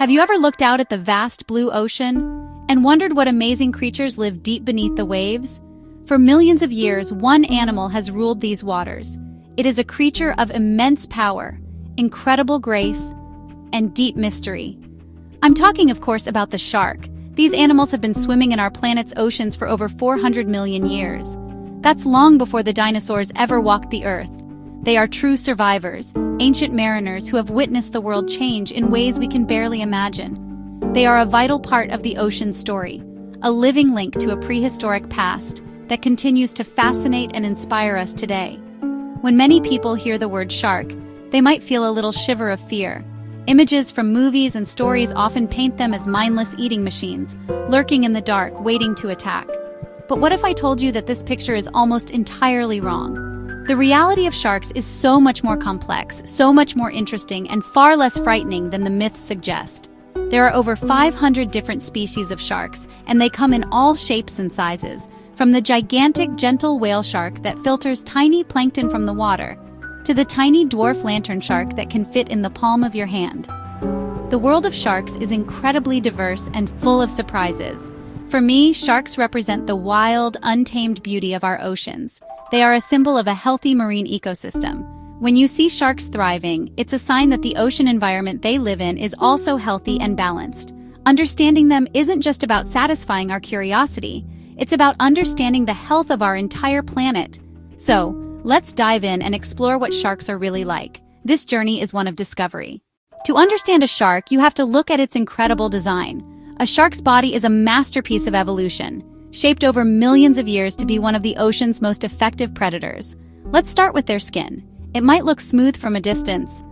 Have you ever looked out at the vast blue ocean and wondered what amazing creatures live deep beneath the waves? For millions of years, one animal has ruled these waters. It is a creature of immense power, incredible grace, and deep mystery. I'm talking, of course, about the shark. These animals have been swimming in our planet's oceans for over 400 million years. That's long before the dinosaurs ever walked the earth. They are true survivors, ancient mariners who have witnessed the world change in ways we can barely imagine. They are a vital part of the ocean's story, a living link to a prehistoric past that continues to fascinate and inspire us today. When many people hear the word shark, they might feel a little shiver of fear. Images from movies and stories often paint them as mindless eating machines, lurking in the dark, waiting to attack. But what if I told you that this picture is almost entirely wrong? The reality of sharks is so much more complex, so much more interesting, and far less frightening than the myths suggest. There are over 500 different species of sharks, and they come in all shapes and sizes, from the gigantic gentle whale shark that filters tiny plankton from the water, to the tiny dwarf lantern shark that can fit in the palm of your hand. The world of sharks is incredibly diverse and full of surprises. For me, sharks represent the wild, untamed beauty of our oceans. They are a symbol of a healthy marine ecosystem. When you see sharks thriving, it's a sign that the ocean environment they live in is also healthy and balanced. Understanding them isn't just about satisfying our curiosity, it's about understanding the health of our entire planet. So, let's dive in and explore what sharks are really like. This journey is one of discovery. To understand a shark, you have to look at its incredible design. A shark's body is a masterpiece of evolution, shaped over millions of years to be one of the ocean's most effective predators. Let's start with their skin. It might look smooth from a distance,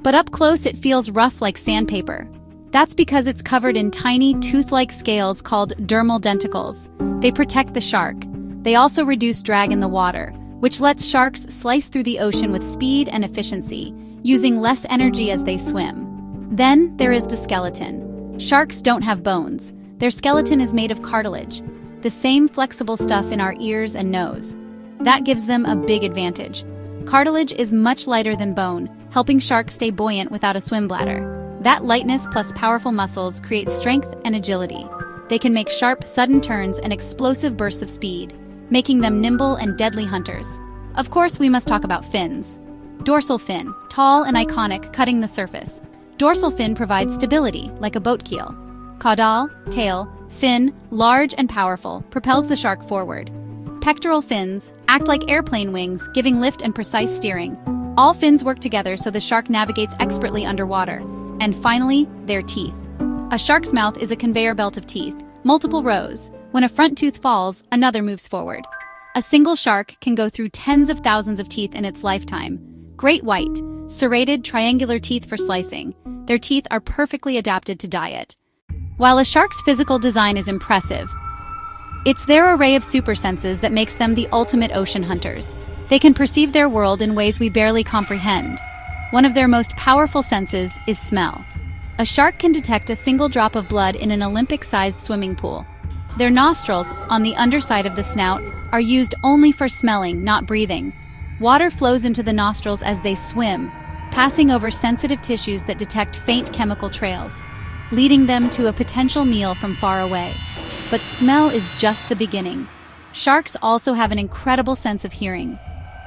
but up close it feels rough like sandpaper. That's because it's covered in tiny, tooth-like scales called dermal denticles. They protect the shark. They also reduce drag in the water, which lets sharks slice through the ocean with speed and efficiency, using less energy as they swim. Then there is the skeleton. Sharks don't have bones. Their skeleton is made of cartilage, the same flexible stuff in our ears and nose. That gives them a big advantage. Cartilage is much lighter than bone, helping sharks stay buoyant without a swim bladder. That lightness plus powerful muscles create strength and agility. They can make sharp, sudden turns and explosive bursts of speed, making them nimble and deadly hunters. Of course, we must talk about fins. Dorsal fin, tall and iconic, cutting the surface. Dorsal fin provides stability, like a boat keel. Caudal, tail, fin, large and powerful, propels the shark forward. Pectoral fins act like airplane wings, giving lift and precise steering. All fins work together so the shark navigates expertly underwater. And finally, their teeth. A shark's mouth is a conveyor belt of teeth, multiple rows. When a front tooth falls, another moves forward. A single shark can go through tens of thousands of teeth in its lifetime. Great white, serrated, triangular teeth for slicing. Their teeth are perfectly adapted to diet. While a shark's physical design is impressive, it's their array of super senses that makes them the ultimate ocean hunters. They can perceive their world in ways we barely comprehend. One of their most powerful senses is smell. A shark can detect a single drop of blood in an Olympic-sized swimming pool. Their nostrils, on the underside of the snout, are used only for smelling, not breathing. Water flows into the nostrils as they swim, passing over sensitive tissues that detect faint chemical trails, leading them to a potential meal from far away. But smell is just the beginning. Sharks also have an incredible sense of hearing.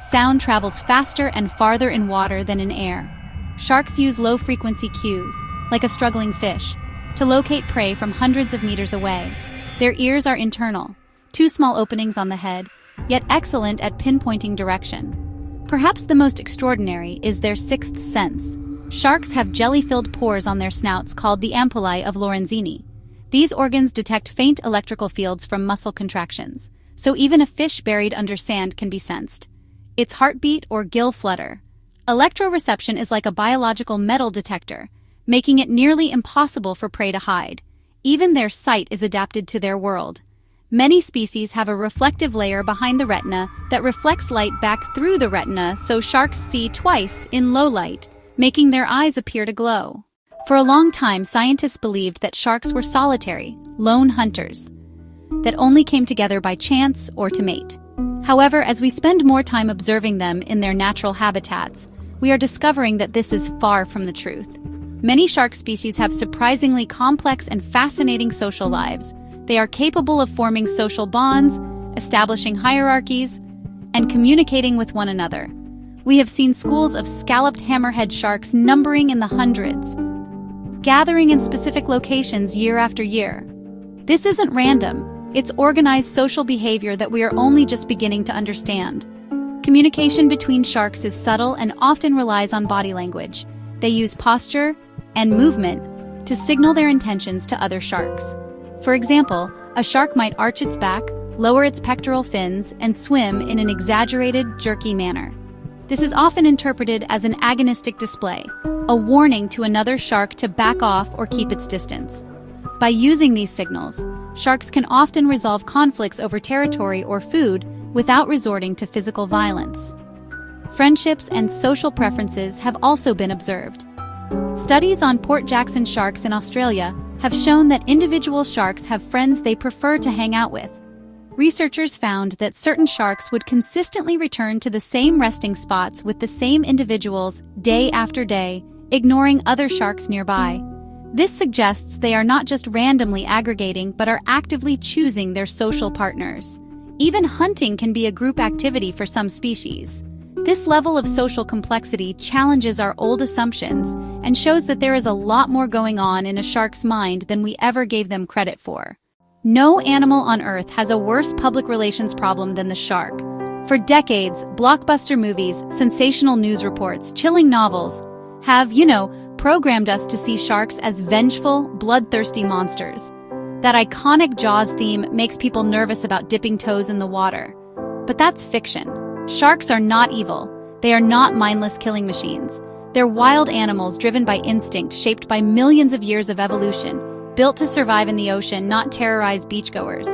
Sound travels faster and farther in water than in air. Sharks use low-frequency cues, like a struggling fish, to locate prey from hundreds of meters away. Their ears are internal, two small openings on the head, yet excellent at pinpointing direction. Perhaps the most extraordinary is their sixth sense. Sharks have jelly-filled pores on their snouts called the ampullae of Lorenzini. These organs detect faint electrical fields from muscle contractions, so even a fish buried under sand can be sensed. Its heartbeat or gill flutter. Electroreception is like a biological metal detector, making it nearly impossible for prey to hide. Even their sight is adapted to their world. Many species have a reflective layer behind the retina that reflects light back through the retina, so sharks see twice in low light, making their eyes appear to glow. For a long time, scientists believed that sharks were solitary, lone hunters, that only came together by chance or to mate. However, as we spend more time observing them in their natural habitats, we are discovering that this is far from the truth. Many shark species have surprisingly complex and fascinating social lives. They are capable of forming social bonds, establishing hierarchies, and communicating with one another. We have seen schools of scalloped hammerhead sharks numbering in the hundreds, gathering in specific locations year after year. This isn't random. It's organized social behavior that we are only just beginning to understand. Communication between sharks is subtle and often relies on body language. They use posture and movement to signal their intentions to other sharks. For example, a shark might arch its back, lower its pectoral fins, and swim in an exaggerated, jerky manner. This is often interpreted as an agonistic display, a warning to another shark to back off or keep its distance. By using these signals, sharks can often resolve conflicts over territory or food without resorting to physical violence. Friendships and social preferences have also been observed. Studies on Port Jackson sharks in Australia have shown that individual sharks have friends they prefer to hang out with. Researchers found that certain sharks would consistently return to the same resting spots with the same individuals day after day, ignoring other sharks nearby. This suggests they are not just randomly aggregating but are actively choosing their social partners. Even hunting can be a group activity for some species. This level of social complexity challenges our old assumptions and shows that there is a lot more going on in a shark's mind than we ever gave them credit for. No animal on Earth has a worse public relations problem than the shark. For decades, blockbuster movies, sensational news reports, chilling novels have, programmed us to see sharks as vengeful, bloodthirsty monsters. That iconic Jaws theme makes people nervous about dipping toes in the water. But that's fiction. Sharks are not evil. They are not mindless killing machines. They're wild animals driven by instinct, shaped by millions of years of evolution, built to survive in the ocean, not terrorize beachgoers.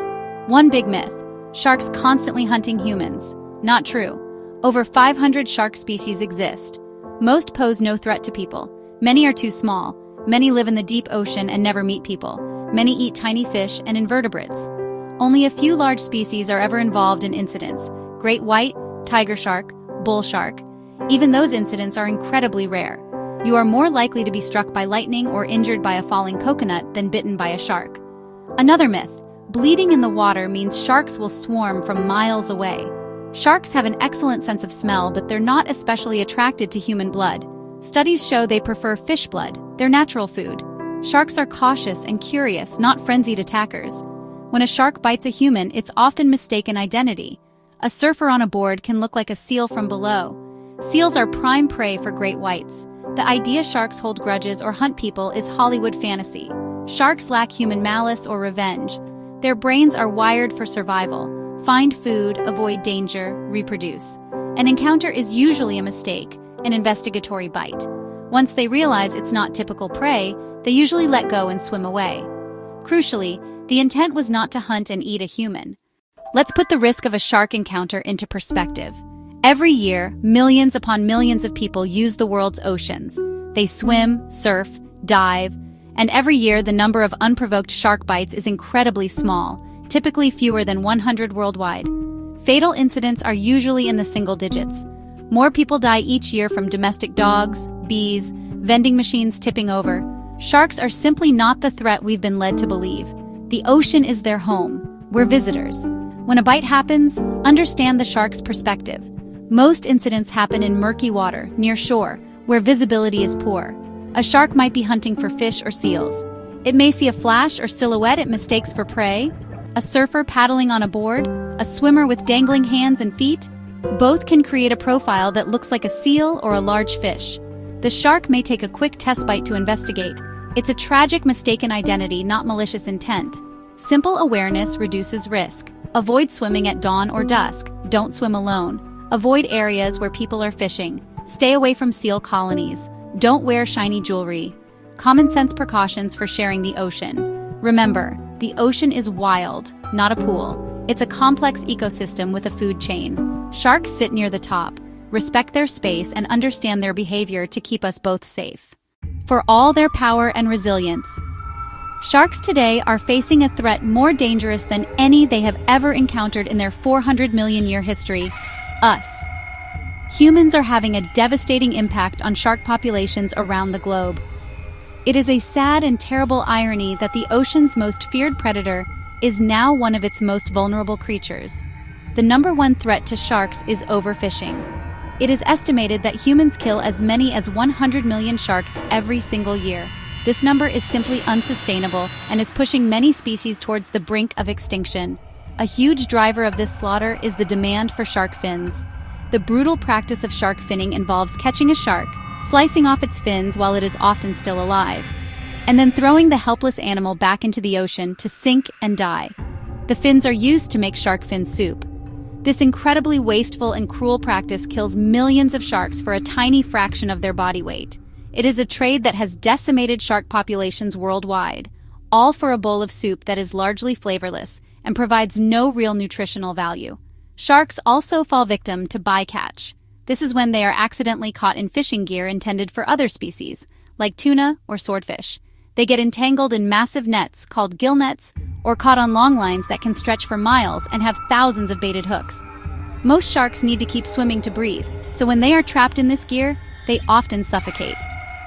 One big myth: sharks constantly hunting humans. Not true. Over 500 shark species exist. Most pose no threat to people. Many are too small. Many live in the deep ocean and never meet people. Many eat tiny fish and invertebrates. Only a few large species are ever involved in incidents: great white, tiger shark, bull shark. Even those incidents are incredibly rare. You are more likely to be struck by lightning or injured by a falling coconut than bitten by a shark. Another myth: bleeding in the water means sharks will swarm from miles away. Sharks have an excellent sense of smell, but they're not especially attracted to human blood. Studies show they prefer fish blood, their natural food. Sharks are cautious and curious, not frenzied attackers. When a shark bites a human, it's often mistaken identity. A surfer on a board can look like a seal from below. Seals are prime prey for great whites. The idea sharks hold grudges or hunt people is Hollywood fantasy. Sharks lack human malice or revenge. Their brains are wired for survival. Find food, avoid danger, reproduce. An encounter is usually a mistake, an investigatory bite. Once they realize it's not typical prey, they usually let go and swim away. Crucially, the intent was not to hunt and eat a human. Let's put the risk of a shark encounter into perspective. Every year, millions upon millions of people use the world's oceans. They swim, surf, dive, and every year the number of unprovoked shark bites is incredibly small, typically fewer than 100 worldwide. Fatal incidents are usually in the single digits. More people die each year from domestic dogs, bees, vending machines tipping over. Sharks are simply not the threat we've been led to believe. The ocean is their home. We're visitors. When a bite happens, understand the shark's perspective. Most incidents happen in murky water, near shore, where visibility is poor. A shark might be hunting for fish or seals. It may see a flash or silhouette it mistakes for prey. A surfer paddling on a board, a swimmer with dangling hands and feet. Both can create a profile that looks like a seal or a large fish. The shark may take a quick test bite to investigate. It's a tragic mistaken identity, not malicious intent. Simple awareness reduces risk. Avoid swimming at dawn or dusk. Don't swim alone. Avoid areas where people are fishing. Stay away from seal colonies. Don't wear shiny jewelry. Common sense precautions for sharing the ocean. Remember, the ocean is wild, not a pool. It's a complex ecosystem with a food chain. Sharks sit near the top. Respect their space and understand their behavior to keep us both safe. For all their power and resilience, sharks today are facing a threat more dangerous than any they have ever encountered in their 400 million year history: us. Humans are having a devastating impact on shark populations around the globe. It is a sad and terrible irony that the ocean's most feared predator is now one of its most vulnerable creatures. The number one threat to sharks is overfishing. It is estimated that humans kill as many as 100 million sharks every single year. This number is simply unsustainable and is pushing many species towards the brink of extinction. A huge driver of this slaughter is the demand for shark fins. The brutal practice of shark finning involves catching a shark, slicing off its fins while it is often still alive, and then throwing the helpless animal back into the ocean to sink and die. The fins are used to make shark fin soup. This incredibly wasteful and cruel practice kills millions of sharks for a tiny fraction of their body weight. It is a trade that has decimated shark populations worldwide, all for a bowl of soup that is largely flavorless and provides no real nutritional value. Sharks also fall victim to bycatch. This is when they are accidentally caught in fishing gear intended for other species, like tuna or swordfish. They get entangled in massive nets called gill nets or caught on long lines that can stretch for miles and have thousands of baited hooks. Most sharks need to keep swimming to breathe, so when they are trapped in this gear, they often suffocate.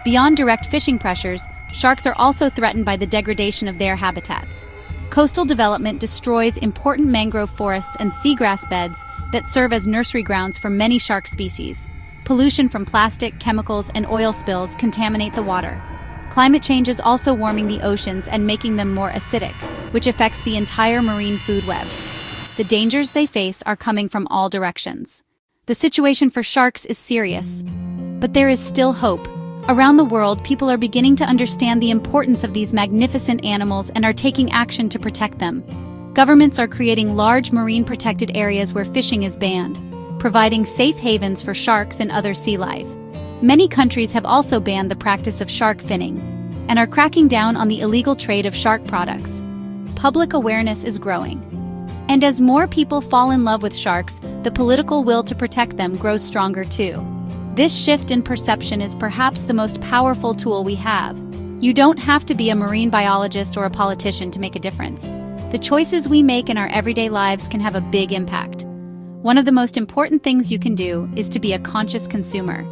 Beyond direct fishing pressures, sharks are also threatened by the degradation of their habitats. Coastal development destroys important mangrove forests and seagrass beds that serve as nursery grounds for many shark species. Pollution from plastic, chemicals, and oil spills contaminate the water. Climate change is also warming the oceans and making them more acidic, which affects the entire marine food web. The dangers they face are coming from all directions. The situation for sharks is serious, but there is still hope. Around the world, people are beginning to understand the importance of these magnificent animals and are taking action to protect them. Governments are creating large marine protected areas where fishing is banned, providing safe havens for sharks and other sea life. Many countries have also banned the practice of shark finning and are cracking down on the illegal trade of shark products. Public awareness is growing. And as more people fall in love with sharks, the political will to protect them grows stronger too. This shift in perception is perhaps the most powerful tool we have. You don't have to be a marine biologist or a politician to make a difference. The choices we make in our everyday lives can have a big impact. One of the most important things you can do is to be a conscious consumer.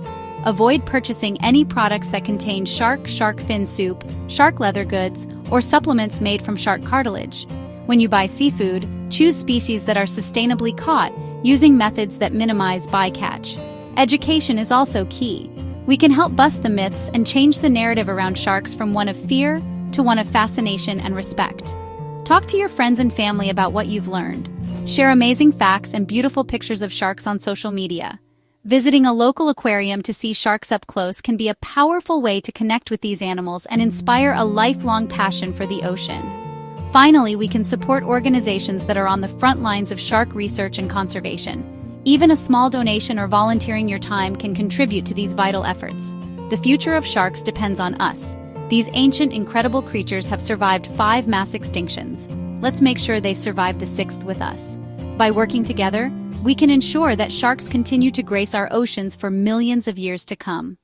Avoid purchasing any products that contain shark fin soup, shark leather goods, or supplements made from shark cartilage. When you buy seafood, choose species that are sustainably caught using methods that minimize bycatch. Education is also key. We can help bust the myths and change the narrative around sharks from one of fear to one of fascination and respect. Talk to your friends and family about what you've learned. Share amazing facts and beautiful pictures of sharks on social media. Visiting a local aquarium to see sharks up close can be a powerful way to connect with these animals and inspire a lifelong passion for the ocean. Finally, we can support organizations that are on the front lines of shark research and conservation. Even a small donation or volunteering your time can contribute to these vital efforts. The future of sharks depends on us. These ancient, incredible creatures have survived 5 mass extinctions. Let's make sure they survive the 6th with us. By working together, we can ensure that sharks continue to grace our oceans for millions of years to come.